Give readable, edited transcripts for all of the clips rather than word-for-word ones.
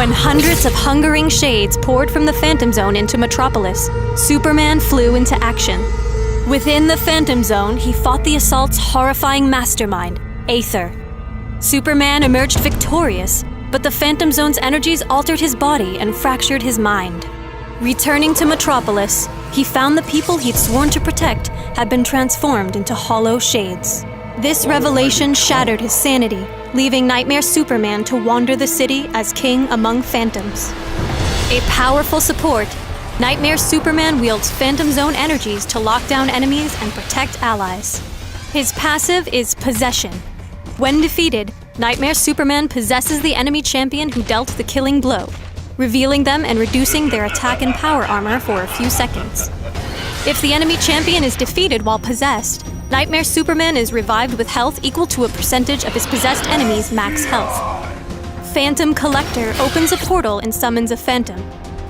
When hundreds of hungering shades poured from the Phantom Zone into Metropolis, Superman flew into action. Within the Phantom Zone, he fought the assault's horrifying mastermind, Aether. Superman emerged victorious, but the Phantom Zone's energies altered his body and fractured his mind. Returning to Metropolis, he found the people he'd sworn to protect had been transformed into hollow shades. This revelation shattered his sanity, leaving Nightmare Superman to wander the city as king among phantoms. A powerful support, Nightmare Superman wields Phantom Zone energies to lock down enemies and protect allies. His passive is Possession. When defeated, Nightmare Superman possesses the enemy champion who dealt the killing blow, revealing them and reducing their attack and power armor for a few seconds. If the enemy champion is defeated while possessed, Nightmare Superman is revived with health equal to a percentage of his possessed enemy's max health. Phantom Collector opens a portal and summons a phantom.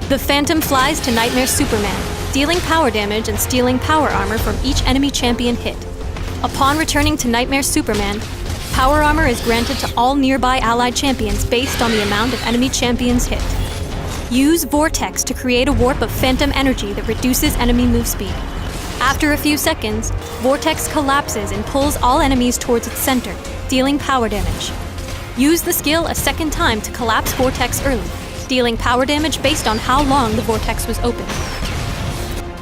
The phantom flies to Nightmare Superman, dealing power damage and stealing power armor from each enemy champion hit. Upon returning to Nightmare Superman, power armor is granted to all nearby allied champions based on the amount of enemy champions hit. Use Vortex to create a warp of phantom energy that reduces enemy move speed. After a few seconds, Vortex collapses and pulls all enemies towards its center, dealing power damage. Use the skill a second time to collapse Vortex early, dealing power damage based on how long the Vortex was open.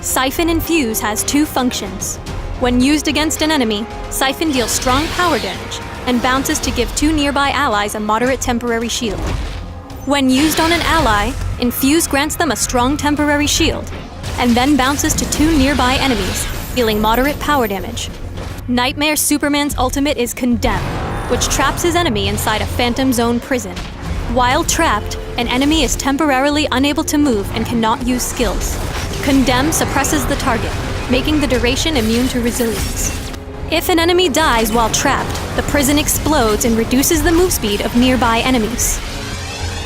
Siphon Infuse has two functions. When used against an enemy, Siphon deals strong power damage and bounces to give two nearby allies a moderate temporary shield. When used on an ally, Infuse grants them a strong temporary shield, and then bounces to two nearby enemies, dealing moderate power damage. Nightmare Superman's ultimate is Condemn, which traps his enemy inside a Phantom Zone prison. While trapped, an enemy is temporarily unable to move and cannot use skills. Condemn suppresses the target, making the duration immune to resilience. If an enemy dies while trapped, the prison explodes and reduces the move speed of nearby enemies.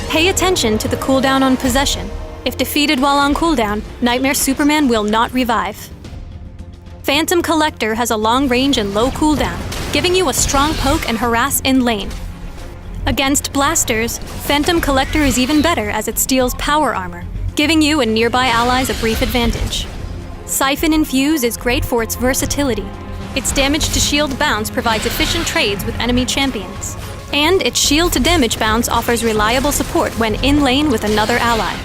Pay attention to the cooldown on Possession. If defeated while on cooldown, Nightmare Superman will not revive. Phantom Collector has a long range and low cooldown, giving you a strong poke and harass in lane. Against blasters, Phantom Collector is even better as it steals power armor, giving you and nearby allies a brief advantage. Siphon Infuse is great for its versatility. Its damage to shield bounce provides efficient trades with enemy champions. And its shield to damage bounce offers reliable support when in lane with another ally.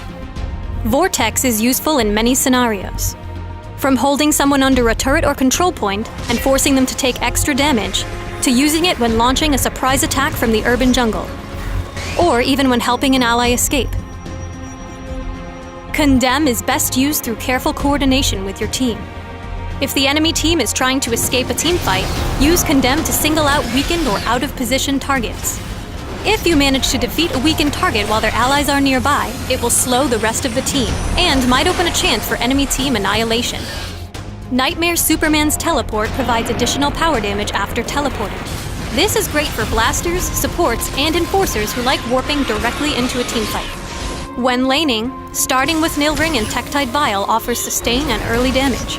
Vortex is useful in many scenarios. From holding someone under a turret or control point and forcing them to take extra damage, to using it when launching a surprise attack from the urban jungle, or even when helping an ally escape. Condemn is best used through careful coordination with your team. If the enemy team is trying to escape a teamfight, use Condemn to single out weakened or out-of-position targets. If you manage to defeat a weakened target while their allies are nearby, it will slow the rest of the team, and might open a chance for enemy team annihilation. Nightmare Superman's teleport provides additional power damage after teleporting. This is great for blasters, supports, and enforcers who like warping directly into a teamfight. When laning, starting with Nilring and Tektite Vial offers sustain and early damage.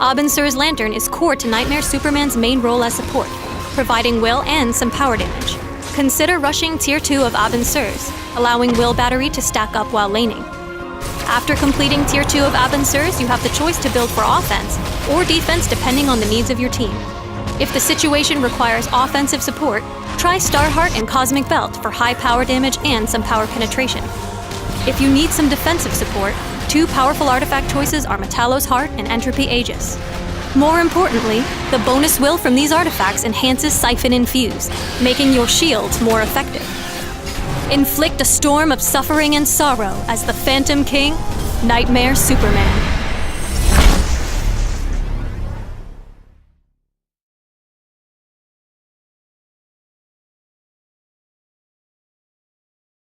Abin Sur's Lantern is core to Nightmare Superman's main role as support, providing Will and some power damage. Consider rushing Tier 2 of Abin Sur's, allowing Will Battery to stack up while laning. After completing Tier 2 of Abin Sur's, you have the choice to build for offense or defense depending on the needs of your team. If the situation requires offensive support, try Starheart and Cosmic Belt for high power damage and some power penetration. If you need some defensive support, two powerful artifact choices are Metallo's Heart and Entropy Aegis. More importantly, the bonus will from these artifacts enhances Siphon Infuse, making your shields more effective. Inflict a storm of suffering and sorrow as the Phantom King, Nightmare Superman.